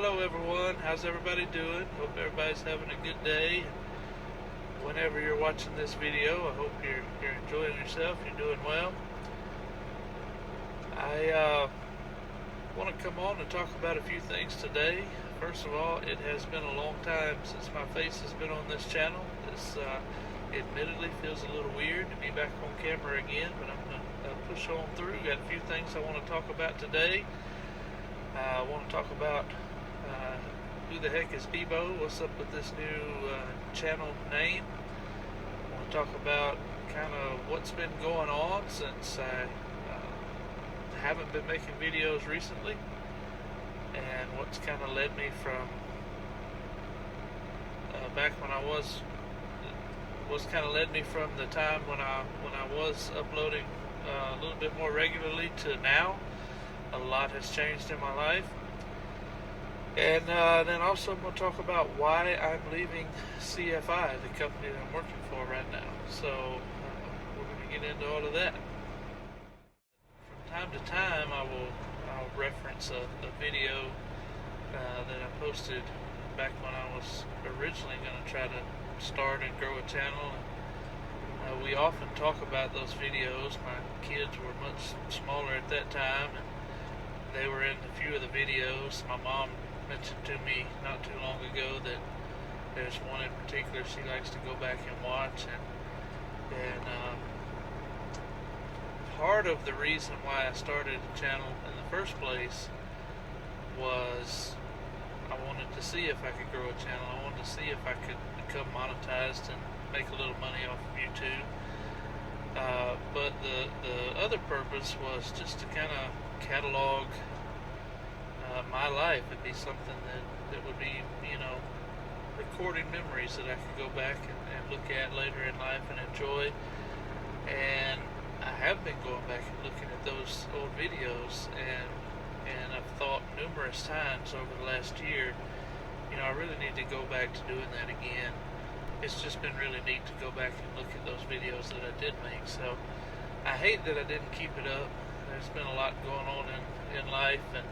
Hello everyone, how's everybody doing? Hope everybody's having a good day. Whenever you're watching this video, I hope you're enjoying yourself, you're doing well. I want to come on and talk about a few things today. First of all, it has been a long time since my face has been on this channel. This admittedly feels a little weird to be back on camera again, but I'm going to push on through. Got a few things I want to talk about today. I want to talk about who the heck is BeeBo, what's up with this new channel name. I want to talk about kind of what's been going on since I haven't been making videos recently, and what's kind of led me from back when I was kind of led me from the time when I was uploading a little bit more regularly to now. A lot has changed in my life. And then also I'm going to talk about why I'm leaving CFI, the company that I'm working for right now. So we're going to get into all of that. From time to time I'll reference a video that I posted back when I was originally going to try to start and grow a channel. We often talk about those videos. My kids were much smaller at that time, and they were in a few of the videos. My mom mentioned to me not too long ago that there's one in particular she likes to go back and watch, and part of the reason why I started the channel in the first place was I wanted to see if I could grow a channel. I wanted to see if I could become monetized and make a little money off of YouTube. But the other purpose was just to kind of catalog my life. It'd be something that would be, recording memories that I could go back and look at later in life and enjoy. And I have been going back and looking at those old videos, and I've thought numerous times over the last year, I really need to go back to doing that again. It's just been really neat to go back and look at those videos that I did make. So I hate that I didn't keep it up. There's been a lot going on in life, and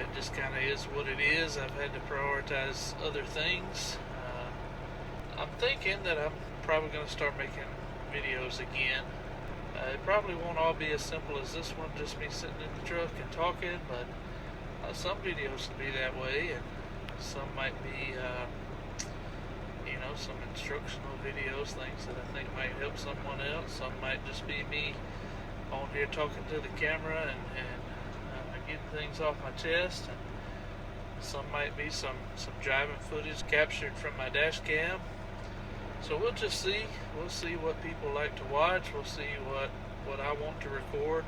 it just kind of is what it is. I've had to prioritize other things. I'm thinking that I'm probably going to start making videos again. It probably won't all be as simple as this one, just me sitting in the truck and talking, but some videos will be that way, and some might be some instructional videos, things that I think might help someone else. Some might just be me on here talking to the camera and getting things off my chest, and some might be some driving footage captured from my dash cam. So we'll just see. We'll see what people like to watch. We'll see what I want to record.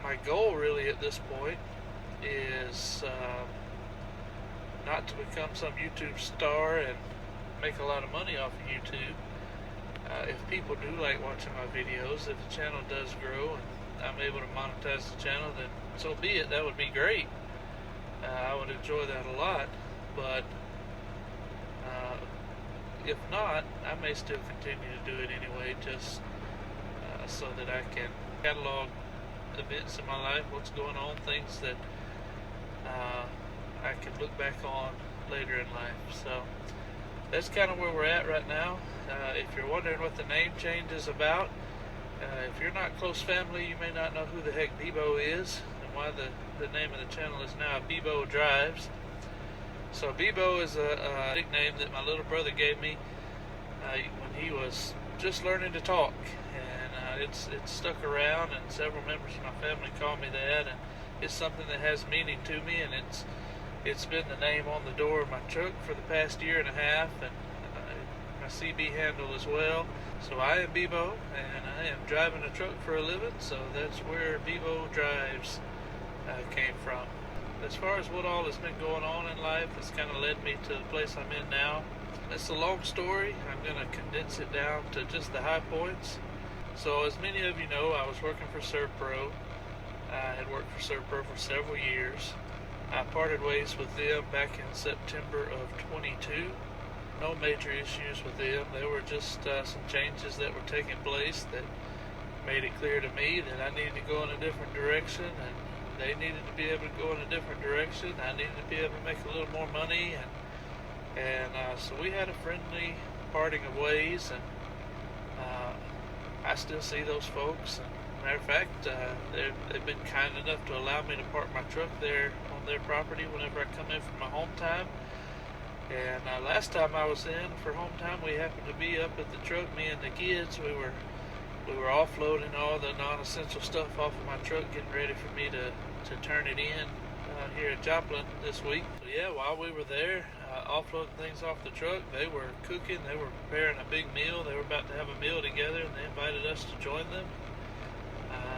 My goal really at this point is not to become some YouTube star and make a lot of money off of YouTube. If people do like watching my videos, if the channel does grow and I'm able to monetize the channel, then so be it. That would be great. I would enjoy that a lot. But if not, I may still continue to do it anyway, just so that I can catalog events in my life, what's going on, things that I can look back on later in life. So that's kind of where we're at right now. If you're wondering what the name change is about, if you're not close family, you may not know who the heck BeeBo is, and why the name of the channel is now BeeBo Drives. So BeeBo is a nickname that my little brother gave me when he was just learning to talk, and it's stuck around, and several members of my family call me that, and it's something that has meaning to me, and it's been the name on the door of my truck for the past year and a half, and my CB handle as well. So I am BeeBo, and I am driving a truck for a living, so that's where BeeBo Drives came from. As far as what all has been going on in life, it's kind of led me to the place I'm in now. It's a long story. I'm going to condense it down to just the high points. So as many of you know, I was working for ServPro. I had worked for ServPro for several years. I parted ways with them back in September of 22. No major issues with them. There were just some changes that were taking place that made it clear to me that I needed to go in a different direction, and they needed to be able to go in a different direction. I needed to be able to make a little more money, and so we had a friendly parting of ways, and I still see those folks. And matter of fact, they've been kind enough to allow me to park my truck there on their property whenever I come in for my home time. And last time I was in for home time, we happened to be up at the truck, me and the kids. We were offloading all the non-essential stuff off of my truck, getting ready for me to turn it in here at Joplin this week. So yeah, while we were there offloading things off the truck, they were cooking, they were preparing a big meal. They were about to have a meal together, and they invited us to join them.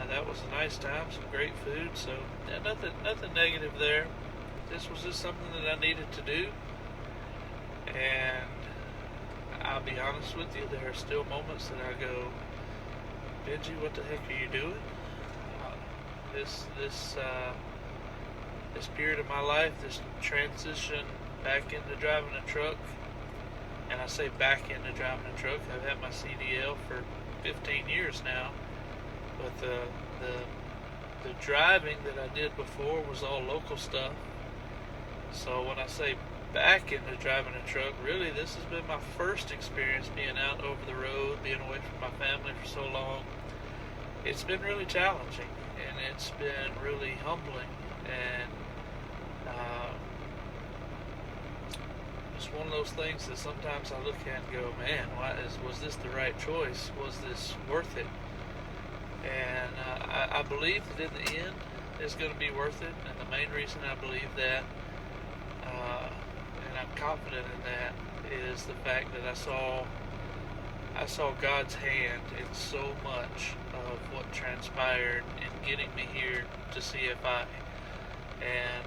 That was a nice time, some great food. So yeah, nothing negative there. This was just something that I needed to do. And I'll be honest with you, there are still moments that I go, Benji, what the heck are you doing? This period of my life, this transition back into driving a truck, and I say back into driving a truck, I've had my CDL for 15 years now, but the driving that I did before was all local stuff. So when I say back into driving a truck, really this has been my first experience being out over the road, being away from my family for so long. It's been really challenging, and it's been really humbling, and it's one of those things that sometimes I look at and go, man, was this the right choice? Was this worth it? And I believe that in the end it's going to be worth it, and the main reason I believe that, and I'm confident in that, is the fact that I saw God's hand in so much of what transpired in getting me here to CFI. And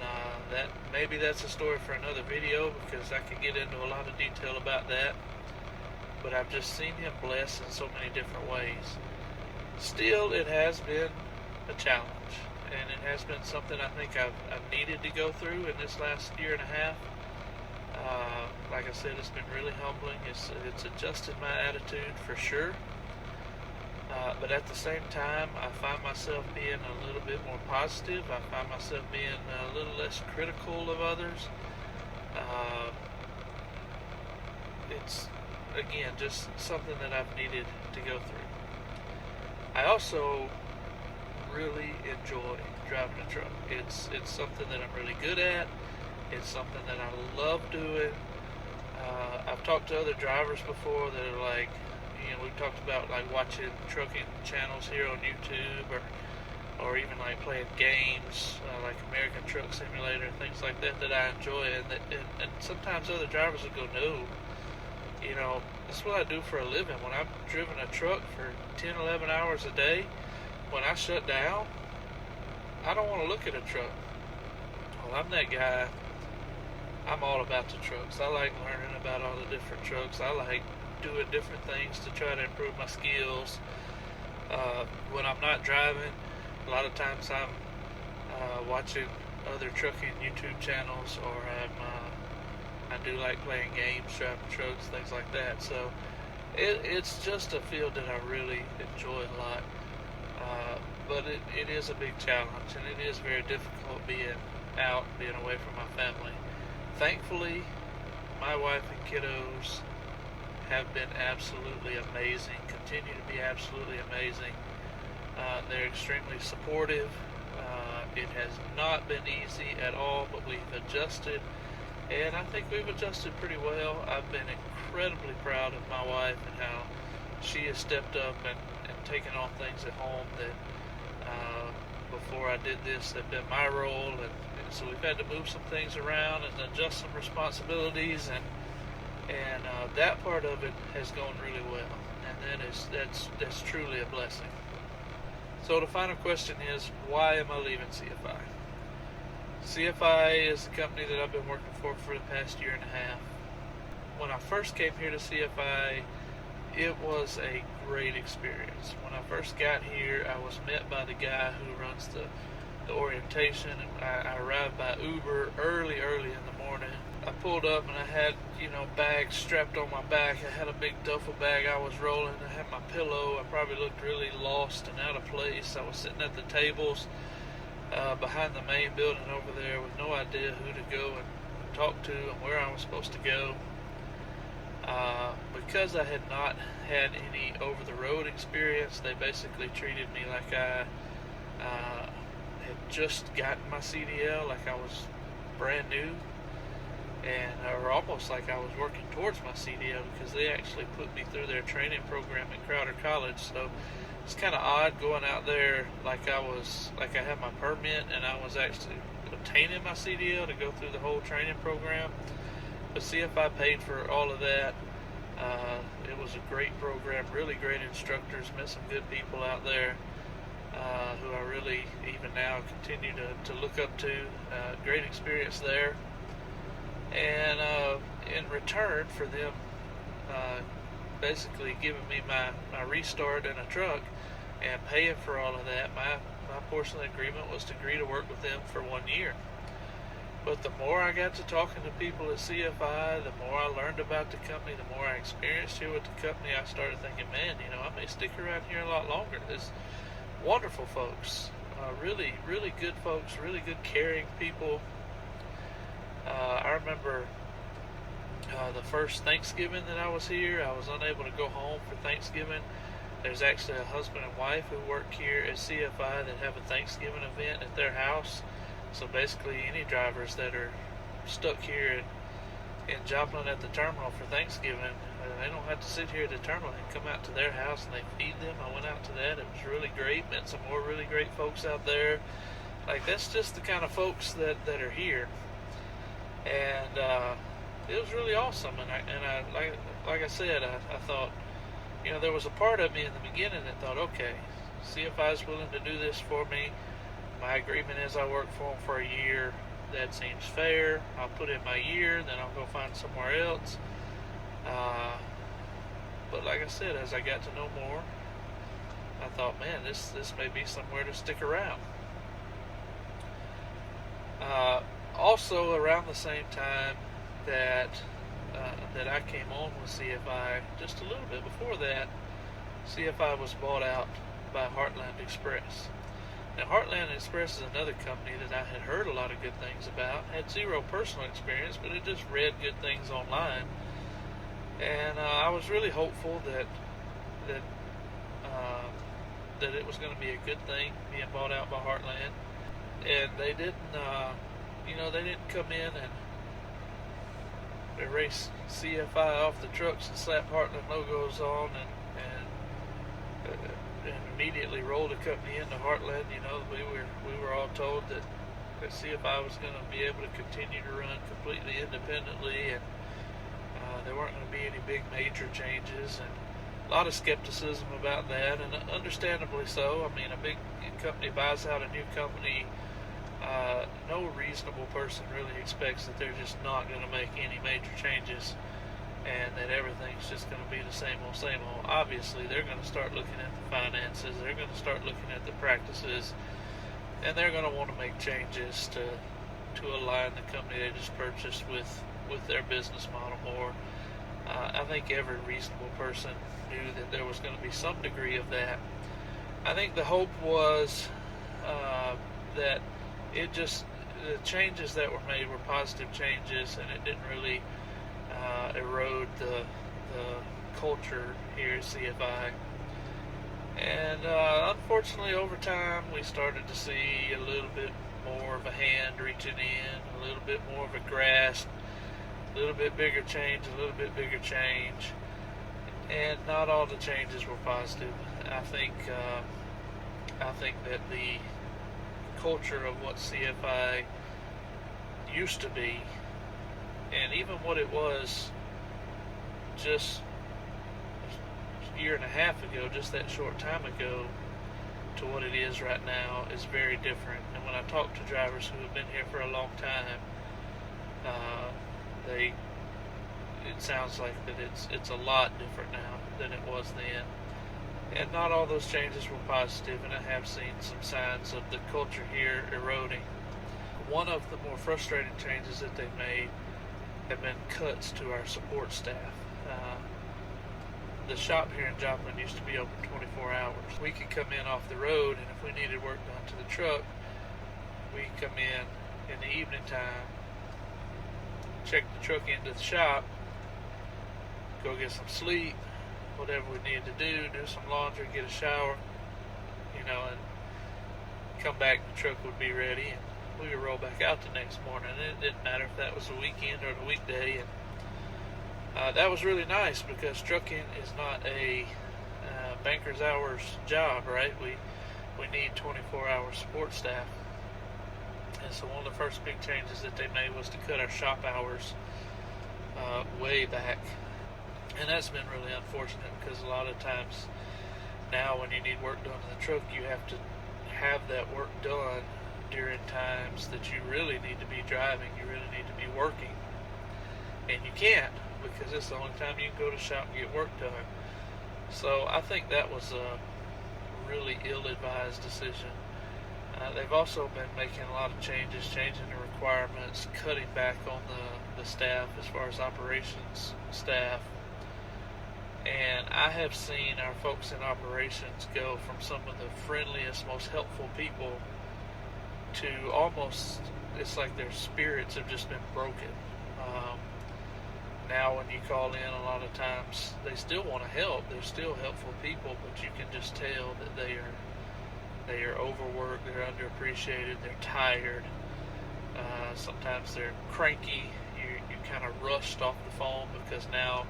that's a story for another video, because I could get into a lot of detail about that. But I've just seen Him bless in so many different ways. Still, it has been a challenge, and it has been something I think I've needed to go through in this last year and a half. Like I said, it's been really humbling. It's adjusted my attitude for sure. But at the same time, I find myself being a little bit more positive. I find myself being a little less critical of others. It's, again, just something that I've needed to go through. I also really enjoy driving a truck. It's something that I'm really good at. It's something that I love doing. I've talked to other drivers before that are like, we've talked about like watching trucking channels here on YouTube, or even like playing games like American Truck Simulator and things like that I enjoy. And sometimes other drivers will go, no, that's what I do for a living. When I've driven a truck for 10, 11 hours a day, when I shut down, I don't want to look at a truck. Well, I'm that guy. I'm all about the trucks. I like learning about all the different trucks. I like doing different things to try to improve my skills. When I'm not driving, a lot of times I'm watching other trucking YouTube channels, or I do like playing games, driving trucks, things like that. So it's just a field that I really enjoy a lot. But it is a big challenge, and it is very difficult being out, being away from my family. Thankfully, my wife and kiddos have been absolutely amazing, continue to be absolutely amazing. They're extremely supportive. It has not been easy at all, but we've adjusted, and I think we've adjusted pretty well. I've been incredibly proud of my wife and how she has stepped up and taken on things at home that before I did this had been my role, and so we've had to move some things around and adjust some responsibilities, and that part of it has gone really well, and that's truly a blessing. So the final question is, why am I leaving CFI? CFI is a company that I've been working for the past year and a half. When I first came here to CFI, it was a great experience. When I first got here, I was met by the guy who runs the orientation, and I arrived by Uber early in the morning. I pulled up and I had, bags strapped on my back. I had a big duffel bag I was rolling. I had my pillow. I probably looked really lost and out of place. I was sitting at the tables. behind the main building over there with no idea who to go and talk to and where I was supposed to go. Because I had not had any over-the-road experience, they basically treated me like I had just gotten my CDL, like I was brand new, or almost like I was working towards my CDL, because they actually put me through their training program at Crowder College. So it's kind of odd going out there like I had my permit and I was actually obtaining my CDL to go through the whole training program. But CFI paid for all of that. It was a great program, really great instructors, met some good people out there who I really, even now, continue to look up to. Great experience there. And in return for them basically giving me my restart in a truck and paying for all of that, my portion of the agreement was to agree to work with them for 1 year. But the more I got to talking to people at CFI, the more I learned about the company, the more I experienced here with the company, I started thinking, man, I may stick around here a lot longer. There's wonderful folks, really, really good folks, really good, caring people. I remember the first Thanksgiving that I was here, I was unable to go home for Thanksgiving. There's actually a husband and wife who work here at CFI that have a Thanksgiving event at their house. So basically any drivers that are stuck here in Joplin at the terminal for Thanksgiving, they don't have to sit here at the terminal. They come out to their house and they feed them. I went out to that. It was really great. Met some more really great folks out there. Like, that's just the kind of folks that are here. And it was really awesome. And I like I said, I thought, there was a part of me in the beginning that thought, okay, CFI is willing to do this for me. My agreement is I work for them for a year. That seems fair. I'll put in my year, then I'll go find somewhere else. But like I said, as I got to know more, I thought, man, this may be somewhere to stick around. Also, around the same time that I came on with CFI, just a little bit before that, CFI was bought out by Heartland Express. Now, Heartland Express is another company that I had heard a lot of good things about. Had zero personal experience, but I just read good things online. And I was really hopeful that it was going to be a good thing being bought out by Heartland. And they didn't, they didn't come in and erase CFI off the trucks and slap Heartland logos on and immediately rolled the company into Heartland. We were all told that CFI was going to be able to continue to run completely independently, and there weren't going to be any big major changes, and a lot of skepticism about that, and understandably so. I mean, a big company buys out a new company. No reasonable person really expects that they're just not going to make any major changes and that everything's just going to be the same old, same old. Obviously, they're going to start looking at the finances, they're going to start looking at the practices, and they're going to want to make changes to align the company they just purchased with their business model more. I think every reasonable person knew that there was going to be some degree of that. I think the hope was that the changes that were made were positive changes, and it didn't really erode the culture here at CFI. And unfortunately, over time, we started to see a little bit more of a hand reaching in, a little bit more of a grasp, a little bit bigger change, a little bit bigger change. And not all the changes were positive. I think that the culture of what CFI used to be, and even what it was just a year and a half ago, just that short time ago, to what it is right now is very different. And when I talk to drivers who have been here for a long time, it sounds like that it's a lot different now than it was then. And not all those changes were positive, and I have seen some signs of the culture here eroding. One of the more frustrating changes that they've made have been cuts to our support staff. The shop here in Joplin used to be open 24 hours. We could come in off the road, and if we needed work done to the truck, we come in the evening time, check the truck into the shop, go get some sleep, whatever we need to do some laundry, get a shower, and come back, the truck would be ready, and we would roll back out the next morning. And it didn't matter if that was a weekend or a weekday, and that was really nice because trucking is not a banker's hours job, right? We need 24-hour support staff. And so one of the first big changes that they made was to cut our shop hours way back. And that's been really unfortunate because a lot of times now when you need work done to the truck, you have to have that work done during times that you really need to be driving, you really need to be working. And you can't because it's the only time you can go to the shop and get work done. So I think that was a really ill-advised decision. They've also been making a lot of changes, changing the requirements, cutting back on the staff as far as operations staff. And I have seen our folks in operations go from some of the friendliest, most helpful people to almost, it's like their spirits have just been broken. Now when you call in, a lot of times they still want to help. They're still helpful people, but you can just tell that they are overworked, they're underappreciated, they're tired. Sometimes they're cranky. You kind of rushed off the phone because now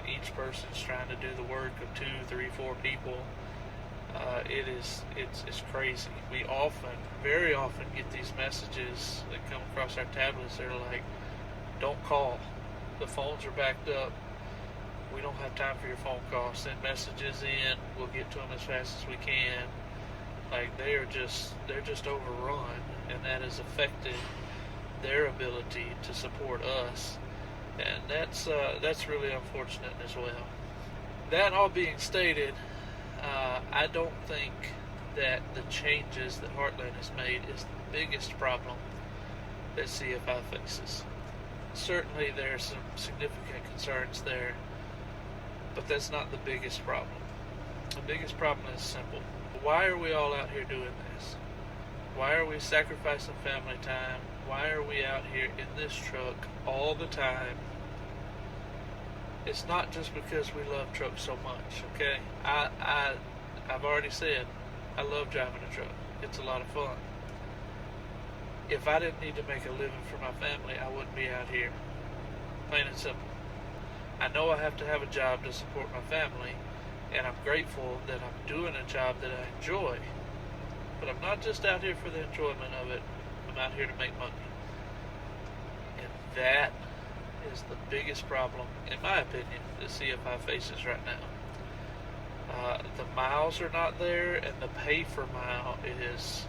each person's trying to do the work of 2, 3, 4 people. It's crazy. We very often get these messages that come across our tablets. They're like, don't call. The phones are backed up. We don't have time for your phone call. Send messages in. We'll get to them as fast as we can. Like they're just overrun, and that has affected their ability to support us, and that's really unfortunate as well. That all being stated, I don't think that the changes that Heartland has made is the biggest problem that CFI faces. Certainly there are some significant concerns there, but that's not the biggest problem. The biggest problem is simple. Why are we all out here doing this? Why are we sacrificing family time? Why are we out here in this truck all the time? It's not just because we love trucks so much, okay? I've already said I love driving a truck. It's a lot of fun. If I didn't need to make a living for my family, I wouldn't be out here. Plain and simple. I know I have to have a job to support my family, and I'm grateful that I'm doing a job that I enjoy. But I'm not just out here for the enjoyment of it. I'm out here to make money. And that is the biggest problem, in my opinion, that CFI faces right now. The miles are not there, and the pay per mile is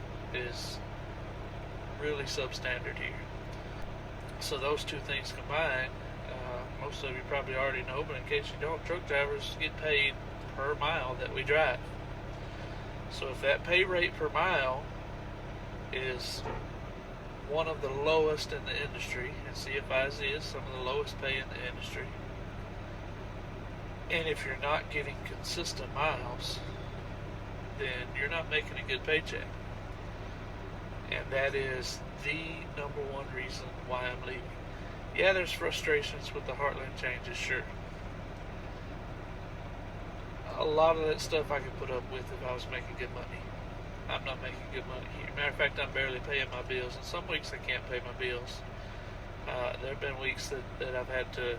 really substandard here. So those two things combined, most of you probably already know, but in case you don't, truck drivers get paid per mile that we drive. So if that pay rate per mile is one of the lowest in the industry, and CFI's is some of the lowest pay in the industry, and if you're not getting consistent miles, then you're not making a good paycheck. And that is the number one reason why I'm leaving. Yeah, there's frustrations with the Heartland changes, sure. A lot of that stuff I could put up with if I was making good money. I'm not making good money here. Matter of fact, I'm barely paying my bills, and some weeks I can't pay my bills. There have been weeks that I've had to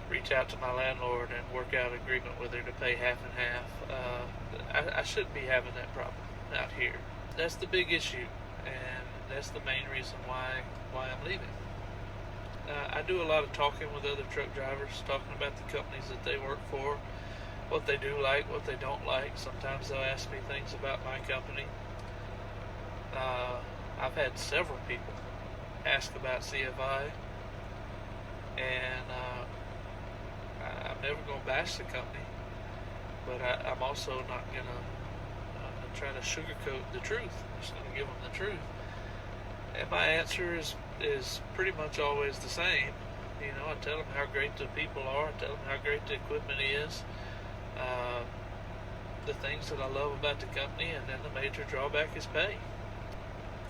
reach out to my landlord and work out an agreement with her to pay half and half. I shouldn't be having that problem out here. That's the big issue, and that's the main reason why I'm leaving. I do a lot of talking with other truck drivers, talking about the companies that they work for, what they do like, what they don't like. Sometimes they'll ask me things about my company. I've had several people ask about CFI, and I'm never going to bash the company, but I'm also not going to try to sugarcoat the truth. I'm just going to give them the truth. And my answer is pretty much always the same. You know, I tell them how great the people are, I tell them how great the equipment is, the things that I love about the company, and then the major drawback is pay.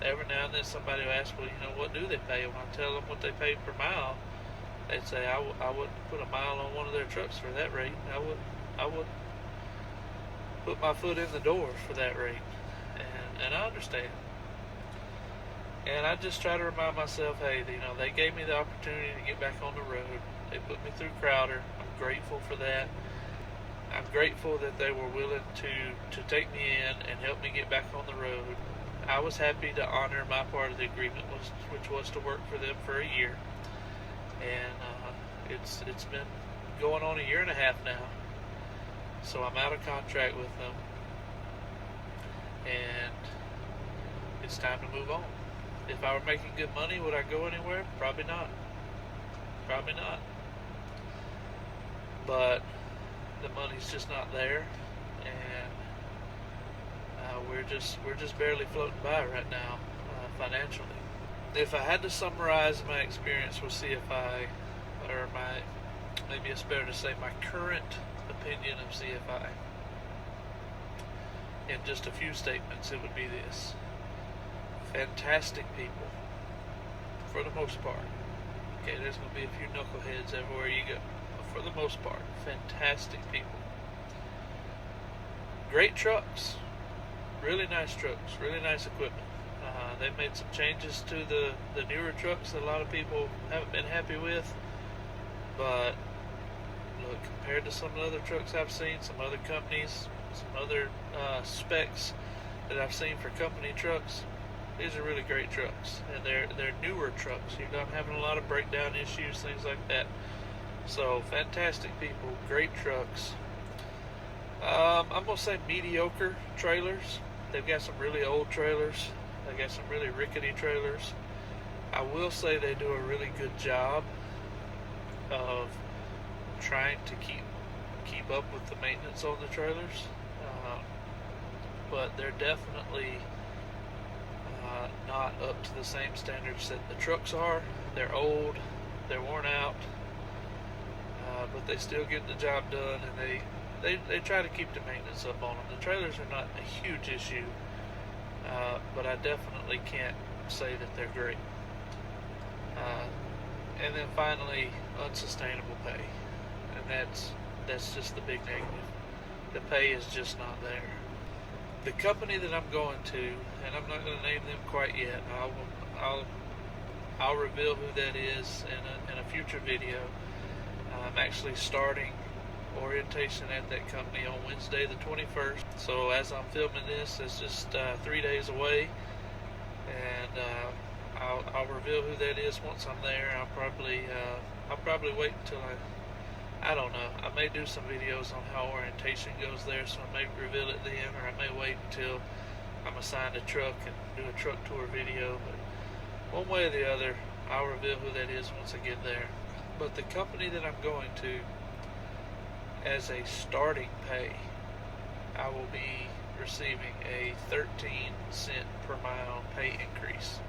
every now and then somebody will ask, well, what do they pay? When I tell them what they pay per mile, they'd say, I wouldn't put a mile on one of their trucks for that rate. I would put my foot in the door for that rate. And I understand. And I just try to remind myself, hey, they gave me the opportunity to get back on the road. They put me through Crowder. I'm grateful for that. I'm grateful that they were willing to take me in and help me get back on the road. I was happy to honor my part of the agreement, which was to work for them for a year. And it's been going on a year and a half now. So I'm out of contract with them. And it's time to move on. If I were making good money, would I go anywhere? Probably not. Probably not. But the money's just not there, and we're just barely floating by right now financially. If I had to summarize my experience with CFI, or maybe it's better to say my current opinion of CFI, in just a few statements, it would be this: fantastic people, for the most part. Okay, there's going to be a few knuckleheads everywhere you go, but for the most part, fantastic people. Great trucks, really nice trucks, really nice equipment. They've made some changes to the newer trucks that a lot of people haven't been happy with, but look, compared to some of the other trucks I've seen, some other companies, some other specs that I've seen for company trucks, these are really great trucks, and they're newer trucks. You're not having a lot of breakdown issues, things like that. So fantastic people, great trucks. I'm gonna say mediocre trailers. They've got some really old trailers. They got some really rickety trailers. I will say they do a really good job of trying to keep up with the maintenance on the trailers, but they're definitely not up to the same standards that the trucks are. They're old, they're worn out, but they still get the job done, and they try to keep the maintenance up on them. The trailers are not a huge issue, but I definitely can't say that they're great. And then finally, unsustainable pay, and that's just the big negative. The pay is just not there. The company that I'm going to, and I'm not going to name them quite yet. I'll reveal who that is in a future video. I'm actually starting orientation at that company on Wednesday the 21st. So as I'm filming this, it's just 3 days away, and I'll reveal who that is once I'm there. I'll probably wait until I don't know. I may do some videos on how orientation goes there, so I may reveal it then, or I may wait until I'm assigned a truck and do a truck tour video. But one way or the other, I'll reveal who that is once I get there. But the company that I'm going to, as a starting pay, I will be receiving a 13-cent per mile pay increase.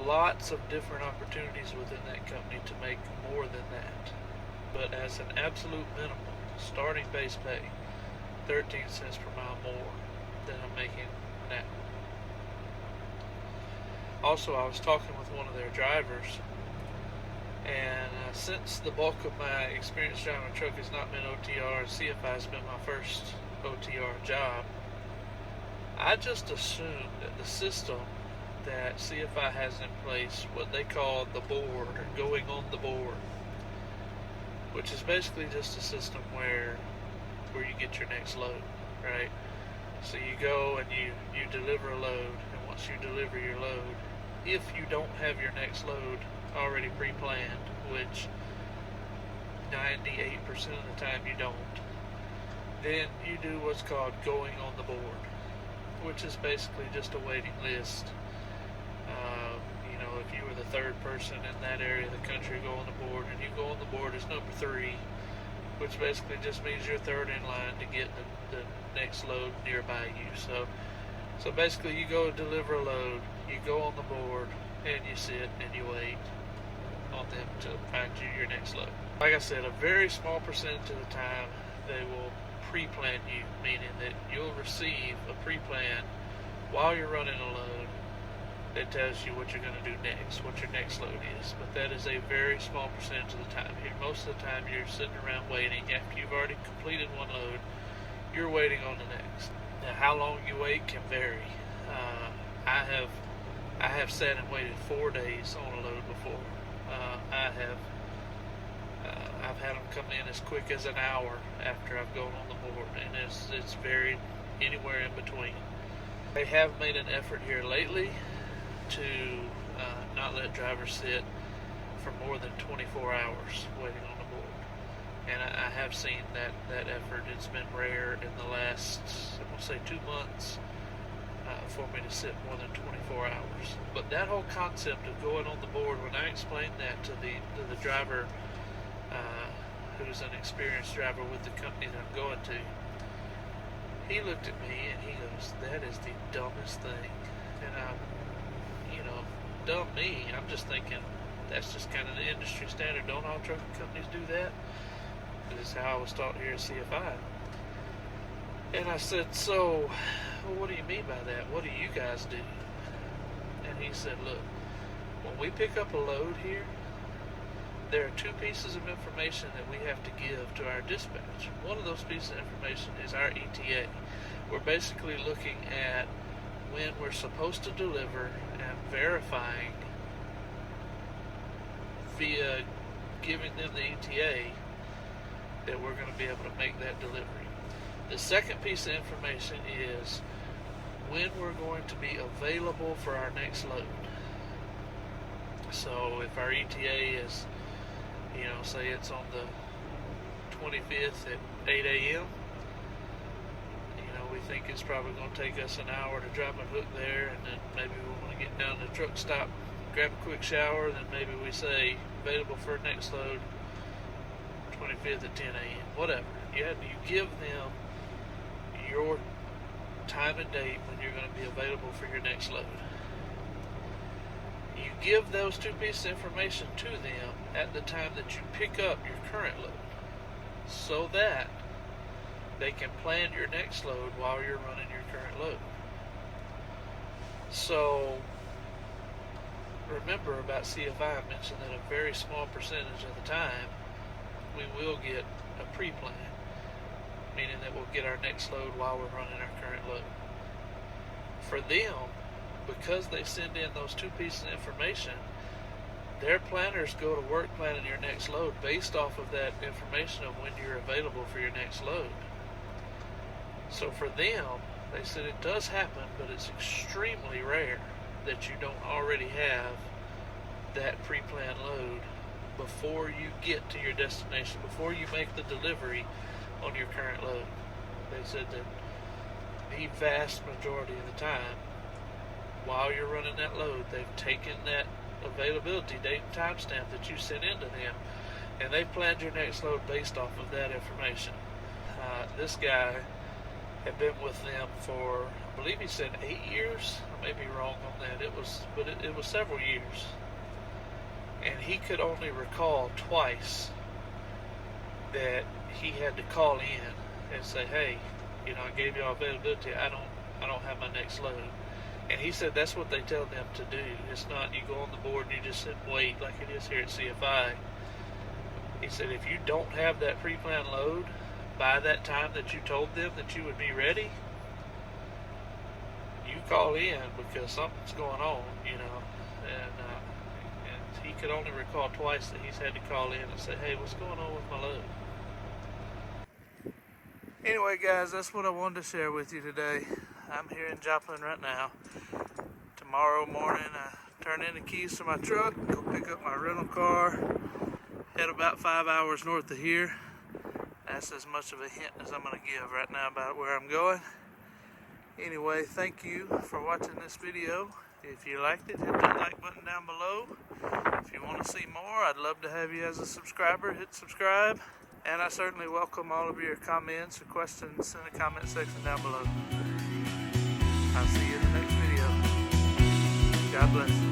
Lots of different opportunities within that company to make more than that. But as an absolute minimum, starting base pay, 13 cents per mile more than I'm making now. Also, I was talking with one of their drivers, and since the bulk of my experience driving a truck has not been OTR, and CFI has been my first OTR job, I just assumed that the system that CFI has in place, what they call the board, or going on the board, which is basically just a system where you get your next load, right? So you go and you deliver a load, and once you deliver your load, if you don't have your next load already pre-planned, which 98% of the time you don't, then you do what's called going on the board, which is basically just a waiting list. If you were the third person in that area of the country, go on the board, and you go on the board as number 3, which basically just means you're third in line to get the next load nearby you. So basically you go deliver a load, you go on the board, and you sit and you wait on them to find you your next load. Like I said, a very small percentage of the time they will pre-plan you, meaning that you'll receive a pre-plan while you're running a load, it tells you what you're going to do next, what your next load is. But that is a very small percentage of the time here. Most of the time you're sitting around waiting. After you've already completed one load, you're waiting on the next. Now, how long you wait can vary. I have sat and waited 4 days on a load before. I've had them come in as quick as an hour after I've gone on the board, and it's varied anywhere in between. They have made an effort here lately to not let drivers sit for more than 24 hours waiting on the board. And I have seen that effort. It's been rare in the last, I'm going to say, 2 months for me to sit more than 24 hours. But that whole concept of going on the board, when I explained that to the driver, who's an experienced driver with the company that I'm going to, he looked at me and he goes, "That is the dumbest thing." And dumb me, I'm just thinking, that's just kind of the industry standard. Don't all trucking companies do that? This is how I was taught here at CFI. And I said, "So, well, what do you mean by that? What do you guys do?" And he said, "Look, when we pick up a load here, there are 2 pieces of information that we have to give to our dispatch. One of those pieces of information is our ETA. We're basically looking at when we're supposed to deliver and verifying via giving them the ETA that we're going to be able to make that delivery. The second piece of information is when we're going to be available for our next load. So if our ETA is, say it's on the 25th at 8 a.m., we think it's probably going to take us an hour to drop and hook there, and then maybe we want to get down to the truck stop, grab a quick shower, then maybe we say available for next load 25th at 10 a.m., whatever. You give them your time and date when you're going to be available for your next load. You give those 2 pieces of information to them at the time that you pick up your current load, so that they can plan your next load while you're running your current load. So remember about CFI, I mentioned that a very small percentage of the time we will get a pre-plan, meaning that we'll get our next load while we're running our current load. For them, because they send in those 2 pieces of information, their planners go to work planning your next load based off of that information of when you're available for your next load. So for them, they said it does happen, but it's extremely rare that you don't already have that pre-planned load before you get to your destination, before you make the delivery on your current load. They said that the vast majority of the time, while you're running that load, they've taken that availability date and timestamp that you sent into them, and they've planned your next load based off of that information. This guy had been with them for, I believe he said 8 years. I may be wrong on that. It was several years, and he could only recall twice that he had to call in and say, "Hey, I gave you all availability. I don't have my next load." And he said that's what they tell them to do. It's not you go on the board and you just sit and wait like it is here at CFI. He said if you don't have that pre-planned load by that time that you told them that you would be ready, you call in because something's going on, and he could only recall twice that he's had to call in and say, "Hey, what's going on with my load?" Anyway, guys, that's what I wanted to share with you today. I'm here in Joplin right now. Tomorrow morning, I turn in the keys to my truck, go pick up my rental car, head about 5 hours north of here. That's as much of a hint as I'm going to give right now about where I'm going. Anyway, thank you for watching this video. If you liked it, hit that like button down below. If you want to see more, I'd love to have you as a subscriber. Hit subscribe. And I certainly welcome all of your comments or questions in the comment section down below. I'll see you in the next video. God bless.